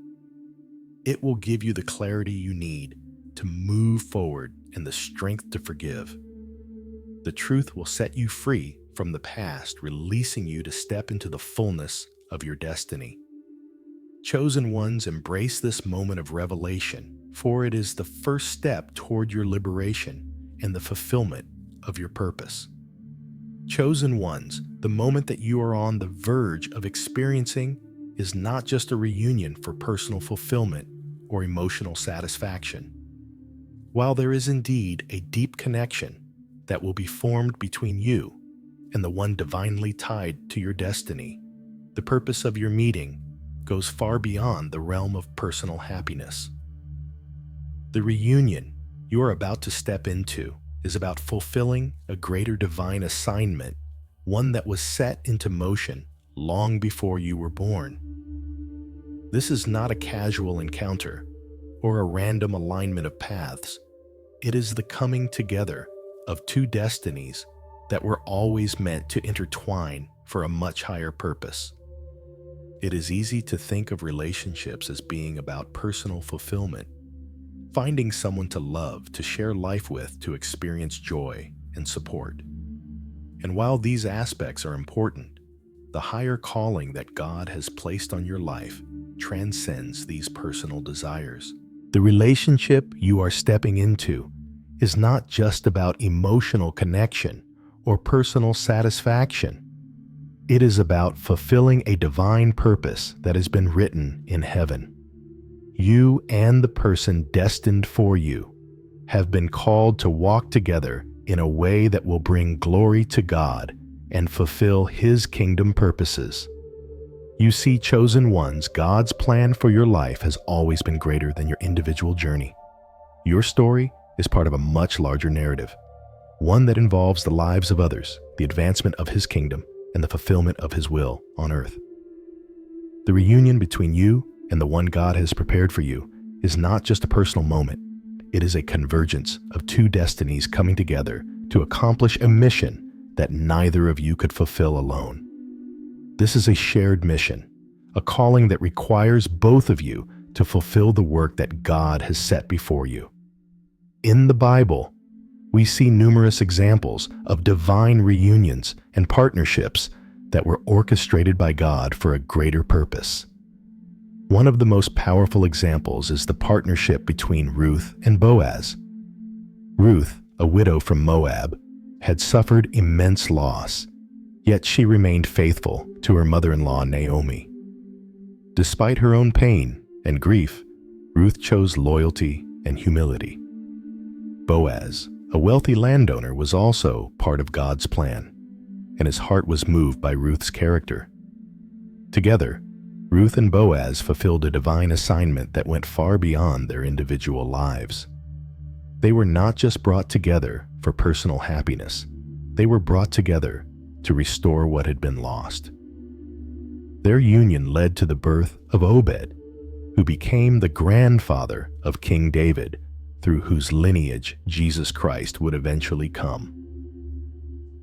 It will give you the clarity you need to move forward and the strength to forgive. The truth will set you free from the past, releasing you to step into the fullness of your destiny. Chosen ones, embrace this moment of revelation, for it is the first step toward your liberation and the fulfillment of your purpose. Chosen ones, the moment that you are on the verge of experiencing is not just a reunion for personal fulfillment or emotional satisfaction. While there is indeed a deep connection that will be formed between you and the one divinely tied to your destiny, the purpose of your meeting goes far beyond the realm of personal happiness. The reunion you are about to step into is about fulfilling a greater divine assignment, one that was set into motion long before you were born. This is not a casual encounter or a random alignment of paths. It is the coming together of two destinies that were always meant to intertwine for a much higher purpose. It is easy to think of relationships as being about personal fulfillment, finding someone to love, to share life with, to experience joy and support. And while these aspects are important, the higher calling that God has placed on your life transcends these personal desires. The relationship you are stepping into is not just about emotional connection or personal satisfaction. It is about fulfilling a divine purpose that has been written in heaven. You and the person destined for you have been called to walk together in a way that will bring glory to God and fulfill His kingdom purposes. You see, chosen ones, God's plan for your life has always been greater than your individual journey. Your story is part of a much larger narrative, one that involves the lives of others, the advancement of His kingdom, and the fulfillment of His will on earth. The reunion between you and the one God has prepared for you is not just a personal moment. It is a convergence of two destinies coming together to accomplish a mission that neither of you could fulfill alone. This is a shared mission, a calling that requires both of you to fulfill the work that God has set before you. In the Bible, we see numerous examples of divine reunions and partnerships that were orchestrated by God for a greater purpose. One of the most powerful examples is the partnership between Ruth and Boaz. Ruth, a widow from Moab, had suffered immense loss, yet she remained faithful to her mother-in-law Naomi. Despite her own pain and grief, Ruth chose loyalty and humility. Boaz, a wealthy landowner, was also part of God's plan, and his heart was moved by Ruth's character. Together, Ruth and Boaz fulfilled a divine assignment that went far beyond their individual lives. They were not just brought together for personal happiness, they were brought together to restore what had been lost. Their union led to the birth of Obed, who became the grandfather of King David, through whose lineage Jesus Christ would eventually come.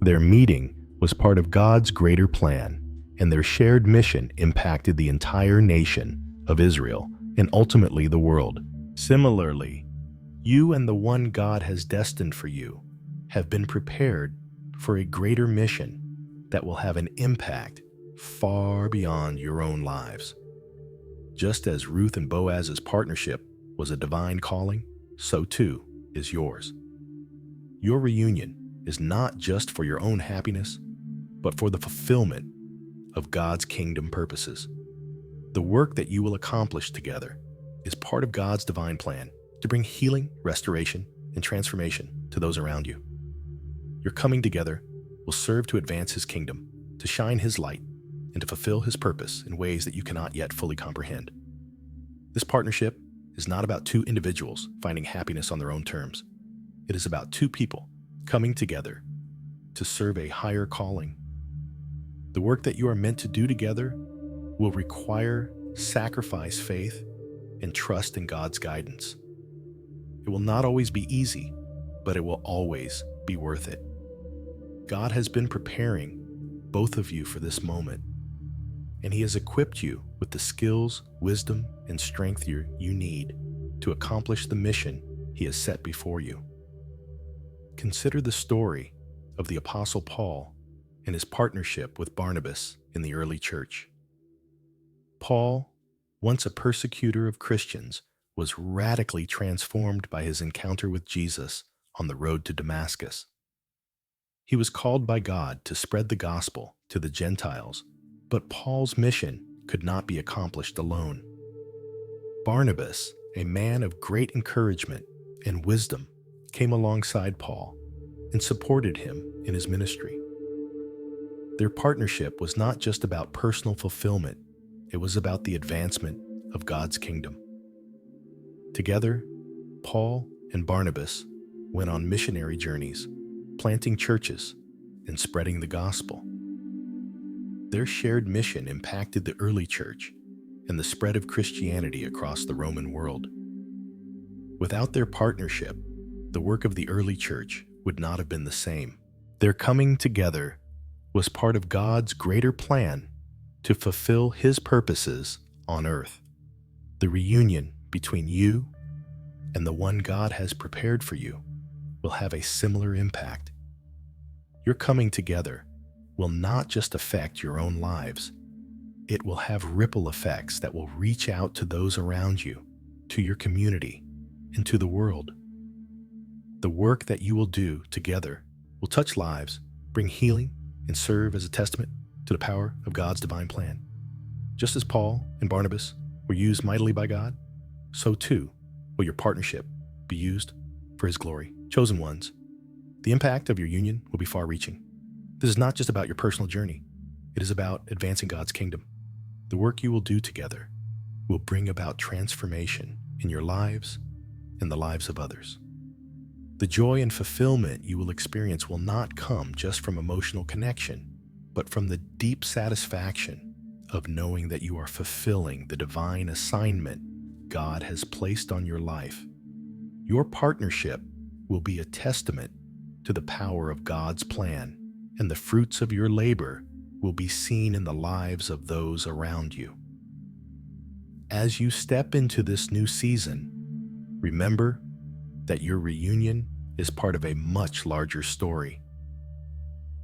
Their meeting was part of God's greater plan, and their shared mission impacted the entire nation of Israel and ultimately the world. Similarly, you and the one God has destined for you have been prepared for a greater mission that will have an impact far beyond your own lives. Just as Ruth and Boaz's partnership was a divine calling, so too is yours. Your reunion is not just for your own happiness, but for the fulfillment of God's kingdom purposes. The work that you will accomplish together is part of God's divine plan to bring healing, restoration, and transformation to those around you. Your coming together will serve to advance His kingdom, to shine His light, and to fulfill His purpose in ways that you cannot yet fully comprehend. This partnership is not about two individuals finding happiness on their own terms. It is about two people coming together to serve a higher calling. The work that you are meant to do together will require sacrifice, faith, and trust in God's guidance. It will not always be easy, but it will always be worth it. God has been preparing both of you for this moment, and He has equipped you with the skills, wisdom, and strength you need to accomplish the mission He has set before you. Consider the story of the Apostle Paul and his partnership with Barnabas in the early church. Paul, once a persecutor of Christians, was radically transformed by his encounter with Jesus on the road to Damascus. He was called by God to spread the gospel to the Gentiles, but Paul's mission could not be accomplished alone. Barnabas, a man of great encouragement and wisdom, came alongside Paul and supported him in his ministry. Their partnership was not just about personal fulfillment, it was about the advancement of God's kingdom. Together, Paul and Barnabas went on missionary journeys, planting churches and spreading the gospel. Their shared mission impacted the early church and the spread of Christianity across the Roman world. Without their partnership, the work of the early church would not have been the same. Their coming together was part of God's greater plan to fulfill His purposes on earth. The reunion between you and the one God has prepared for you will have a similar impact. Your coming together will not just affect your own lives, it will have ripple effects that will reach out to those around you, to your community, and to the world. The work that you will do together will touch lives, bring healing, and serve as a testament to the power of God's divine plan. Just as Paul and Barnabas were used mightily by God, so too will your partnership be used for His glory. Chosen ones, the impact of your union will be far-reaching. This is not just about your personal journey. It is about advancing God's kingdom. The work you will do together will bring about transformation in your lives and the lives of others. The joy and fulfillment you will experience will not come just from emotional connection, but from the deep satisfaction of knowing that you are fulfilling the divine assignment God has placed on your life. Your partnership will be a testament to the power of God's plan, and the fruits of your labor will be seen in the lives of those around you. As you step into this new season, remember that your reunion is part of a much larger story.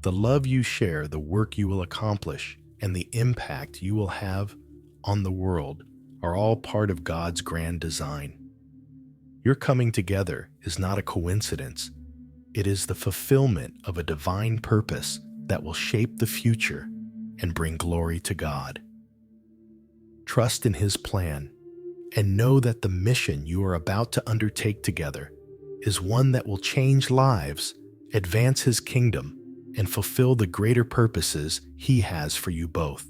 The love you share, the work you will accomplish, and the impact you will have on the world are all part of God's grand design. Your coming together is not a coincidence. It is the fulfillment of a divine purpose that will shape the future and bring glory to God. Trust in His plan and know that the mission you are about to undertake together is one that will change lives, advance His kingdom, and fulfill the greater purposes He has for you both.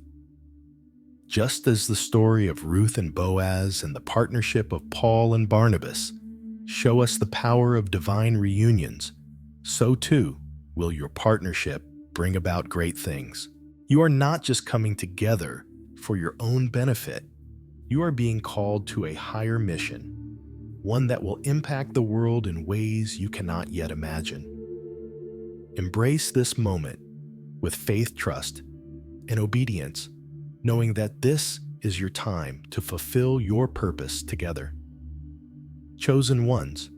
Just as the story of Ruth and Boaz and the partnership of Paul and Barnabas show us the power of divine reunions, so too will your partnership bring about great things. You are not just coming together for your own benefit. You are being called to a higher mission, one that will impact the world in ways you cannot yet imagine. Embrace this moment with faith, trust, and obedience, knowing that this is your time to fulfill your purpose together. Chosen ones,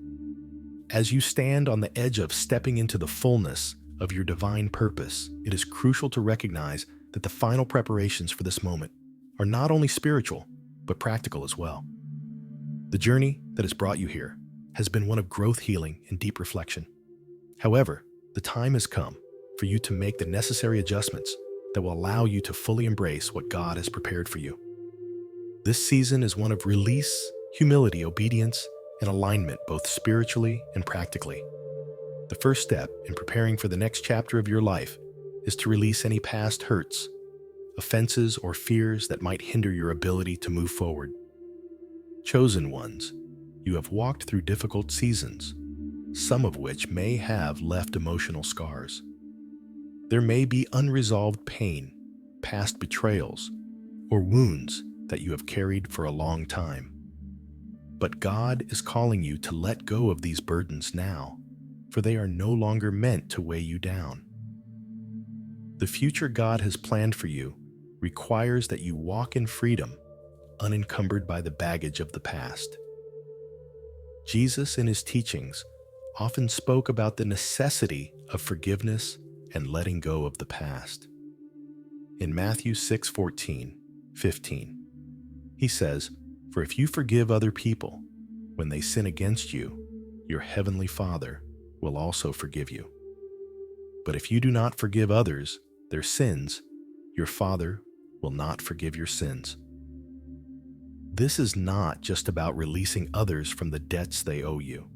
as you stand on the edge of stepping into the fullness of your divine purpose, it is crucial to recognize that the final preparations for this moment are not only spiritual, but practical as well. The journey that has brought you here has been one of growth, healing, and deep reflection. However, the time has come for you to make the necessary adjustments that will allow you to fully embrace what God has prepared for you. This season is one of release, humility, obedience, and alignment, both spiritually and practically. The first step in preparing for the next chapter of your life is to release any past hurts, offenses, or fears that might hinder your ability to move forward. Chosen ones, you have walked through difficult seasons, some of which may have left emotional scars. There may be unresolved pain, past betrayals, or wounds that you have carried for a long time. But God is calling you to let go of these burdens now, for they are no longer meant to weigh you down. The future God has planned for you requires that you walk in freedom, unencumbered by the baggage of the past. Jesus, in his teachings, often spoke about the necessity of forgiveness and letting go of the past. In Matthew 6:14-15, he says, "For if you forgive other people when they sin against you, your heavenly Father will also forgive you. But if you do not forgive others their sins, your Father will not forgive your sins." This is not just about releasing others from the debts they owe you.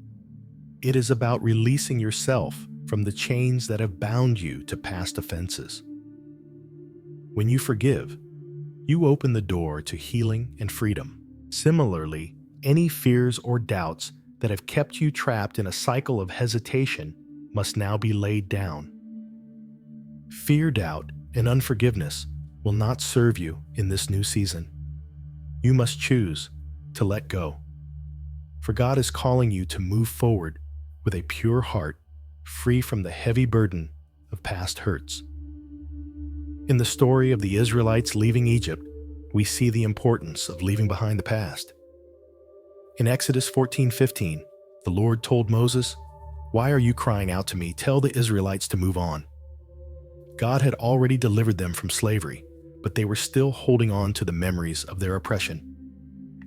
It is about releasing yourself from the chains that have bound you to past offenses. When you forgive, you open the door to healing and freedom. Similarly, any fears or doubts that have kept you trapped in a cycle of hesitation must now be laid down. Fear, doubt, and unforgiveness will not serve you in this new season. You must choose to let go. For God is calling you to move forward with a pure heart, free from the heavy burden of past hurts. In the story of the Israelites leaving Egypt, we see the importance of leaving behind the past. In Exodus 14:15, the Lord told Moses, "Why are you crying out to me? Tell the Israelites to move on." God had already delivered them from slavery, but they were still holding on to the memories of their oppression.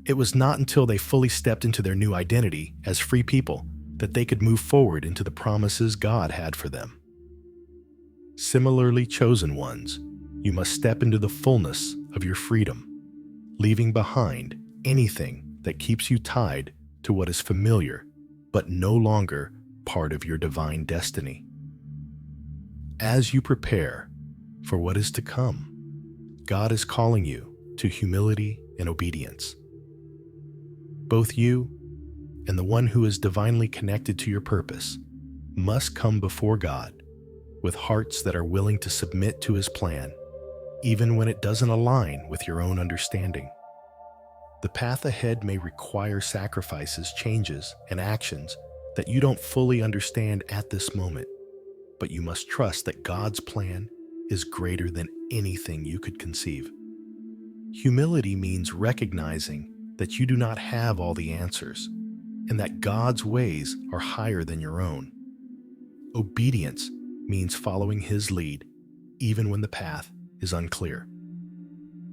It was not until they fully stepped into their new identity as free people that they could move forward into the promises God had for them. Similarly, chosen ones, you must step into the fullness of your freedom, leaving behind anything that keeps you tied to what is familiar but no longer part of your divine destiny. As you prepare for what is to come, God is calling you to humility and obedience. Both you and the one who is divinely connected to your purpose must come before God with hearts that are willing to submit to his plan, even when it doesn't align with your own understanding. The path ahead may require sacrifices, changes, and actions that you don't fully understand at this moment, but you must trust that God's plan is greater than anything you could conceive. Humility means recognizing that you do not have all the answers, and that God's ways are higher than your own. Obedience means following his lead, even when the path is unclear.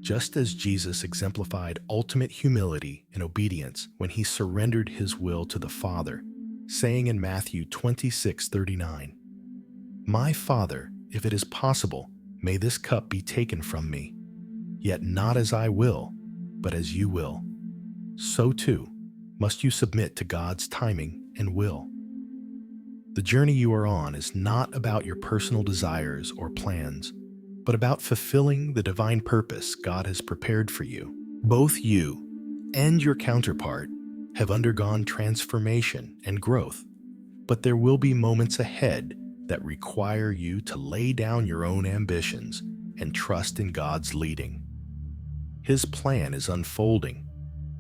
Just as Jesus exemplified ultimate humility and obedience when he surrendered his will to the Father, saying in Matthew 26:39, "My Father, if it is possible, may this cup be taken from me. Yet not as I will, but as you will." So too must you submit to God's timing and will. The journey you are on is not about your personal desires or plans, but about fulfilling the divine purpose God has prepared for you. Both you and your counterpart have undergone transformation and growth, but there will be moments ahead that require you to lay down your own ambitions and trust in God's leading. His plan is unfolding,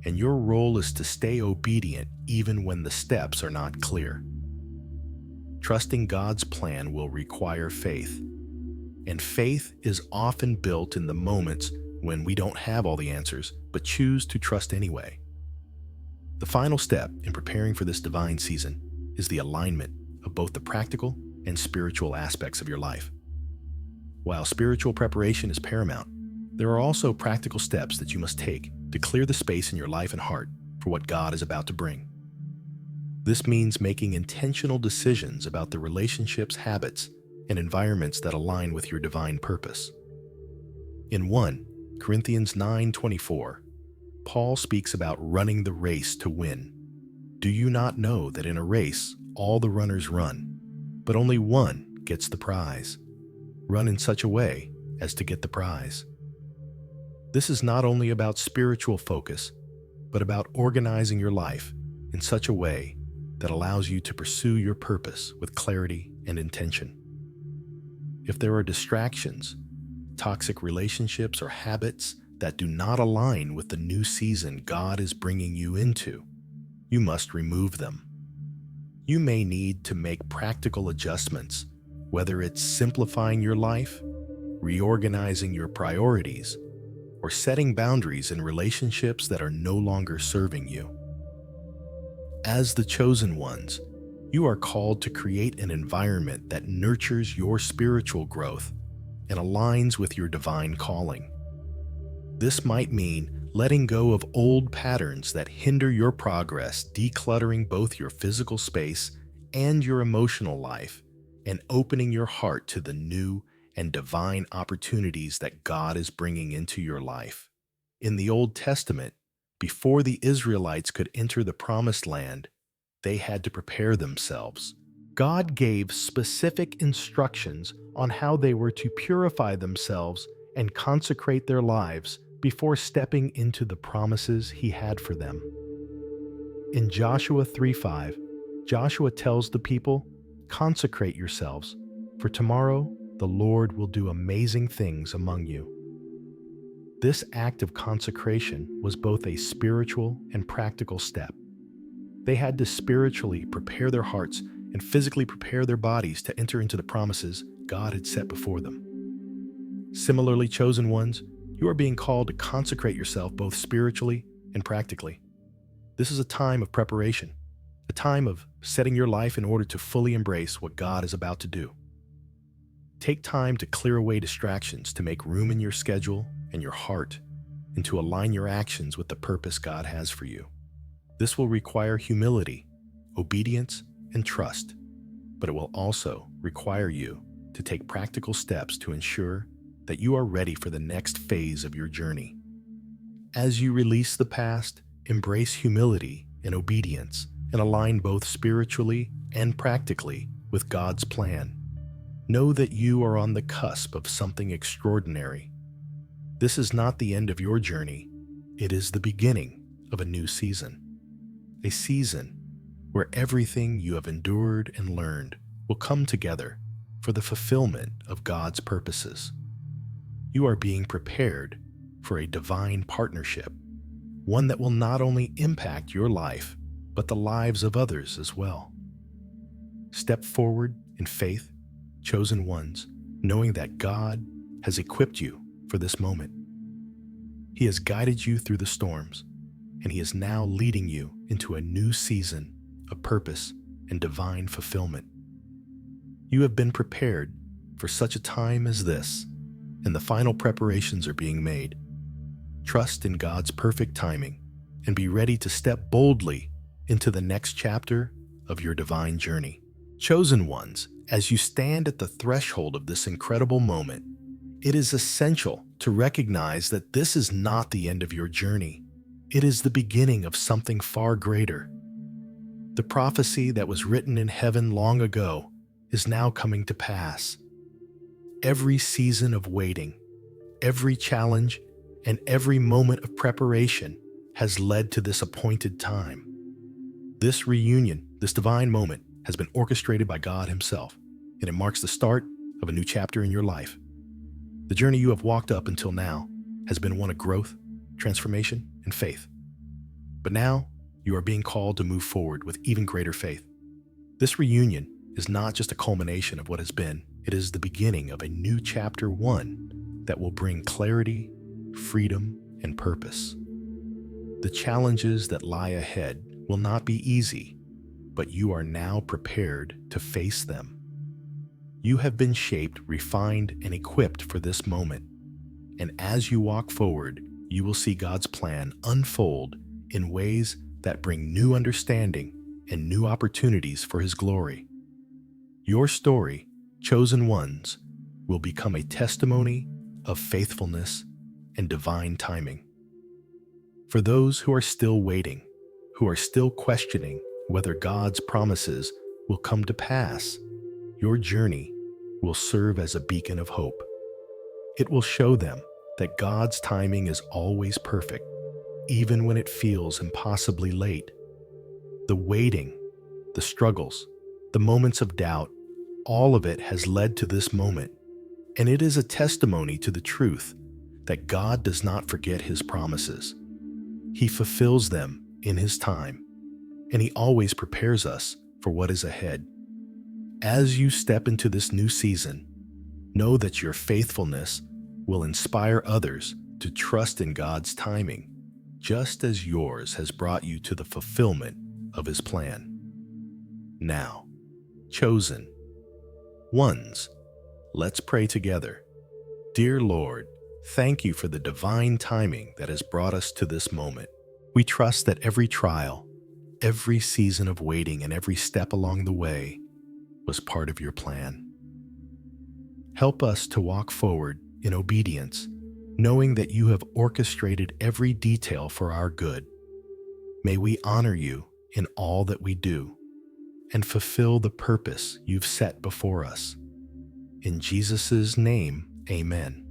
and your role is to stay obedient even when the steps are not clear. Trusting God's plan will require faith, and faith is often built in the moments when we don't have all the answers, but choose to trust anyway. The final step in preparing for this divine season is the alignment of both the practical and spiritual aspects of your life. While spiritual preparation is paramount, there are also practical steps that you must take to clear the space in your life and heart for what God is about to bring. This means making intentional decisions about the relationships, habits, and environments that align with your divine purpose. In 1 Corinthians 9:24, Paul speaks about running the race to win. Do you not know that in a race, all the runners run, but only one gets the prize? Run in such a way as to get the prize. This is not only about spiritual focus, but about organizing your life in such a way that allows you to pursue your purpose with clarity and intention. If there are distractions, toxic relationships, or habits that do not align with the new season God is bringing you into, you must remove them. You may need to make practical adjustments, whether it's simplifying your life, reorganizing your priorities, or setting boundaries in relationships that are no longer serving you. As the chosen ones, you are called to create an environment that nurtures your spiritual growth and aligns with your divine calling. This might mean letting go of old patterns that hinder your progress, decluttering both your physical space and your emotional life, and opening your heart to the new and divine opportunities that God is bringing into your life. In the Old Testament, before the Israelites could enter the Promised Land, they had to prepare themselves. God gave specific instructions on how they were to purify themselves and consecrate their lives before stepping into the promises He had for them. In Joshua 3:5, Joshua tells the people, "Consecrate yourselves, for tomorrow the Lord will do amazing things among you." This act of consecration was both a spiritual and practical step. They had to spiritually prepare their hearts and physically prepare their bodies to enter into the promises God had set before them. Similarly, chosen ones, you are being called to consecrate yourself both spiritually and practically. This is a time of preparation, a time of setting your life in order to fully embrace what God is about to do. Take time to clear away distractions, to make room in your schedule and your heart, and to align your actions with the purpose God has for you. This will require humility, obedience, and trust, but it will also require you to take practical steps to ensure that you are ready for the next phase of your journey. As you release the past, embrace humility and obedience, and align both spiritually and practically with God's plan. Know that you are on the cusp of something extraordinary. This is not the end of your journey. It is the beginning of a new season. A season where everything you have endured and learned will come together for the fulfillment of God's purposes. You are being prepared for a divine partnership, one that will not only impact your life, but the lives of others as well. Step forward in faith, chosen ones, knowing that God has equipped you for this moment. He has guided you through the storms, and He is now leading you into a new season of purpose and divine fulfillment. You have been prepared for such a time as this, and the final preparations are being made. Trust in God's perfect timing and be ready to step boldly into the next chapter of your divine journey. Chosen ones, as you stand at the threshold of this incredible moment, it is essential to recognize that this is not the end of your journey. It is the beginning of something far greater. The prophecy that was written in heaven long ago is now coming to pass. Every season of waiting, every challenge, and every moment of preparation has led to this appointed time. This reunion, this divine moment, has been orchestrated by God Himself, and it marks the start of a new chapter in your life. The journey you have walked up until now has been one of growth, transformation, and faith. But now, you are being called to move forward with even greater faith. This reunion is not just a culmination of what has been, it is the beginning of a new chapter 1 that will bring clarity, freedom, and purpose. The challenges that lie ahead will not be easy, but you are now prepared to face them. You have been shaped, refined, and equipped for this moment. And as you walk forward, you will see God's plan unfold in ways that bring new understanding and new opportunities for His glory. Your story, chosen ones, will become a testimony of faithfulness and divine timing. For those who are still waiting, who are still questioning whether God's promises will come to pass, your journey will serve as a beacon of hope. It will show them that God's timing is always perfect, even when it feels impossibly late. The waiting, the struggles, the moments of doubt, all of it has led to this moment, and it is a testimony to the truth that God does not forget His promises. He fulfills them in His time, and He always prepares us for what is ahead. As you step into this new season, know that your faithfulness will inspire others to trust in God's timing, just as yours has brought you to the fulfillment of His plan. Now, chosen ones, let's pray together. Dear Lord, thank you for the divine timing that has brought us to this moment. We trust that every trial, every season of waiting, and every step along the way was part of your plan. Help us to walk forward in obedience, knowing that you have orchestrated every detail for our good. May we honor you in all that we do and fulfill the purpose you've set before us. In Jesus' name, amen.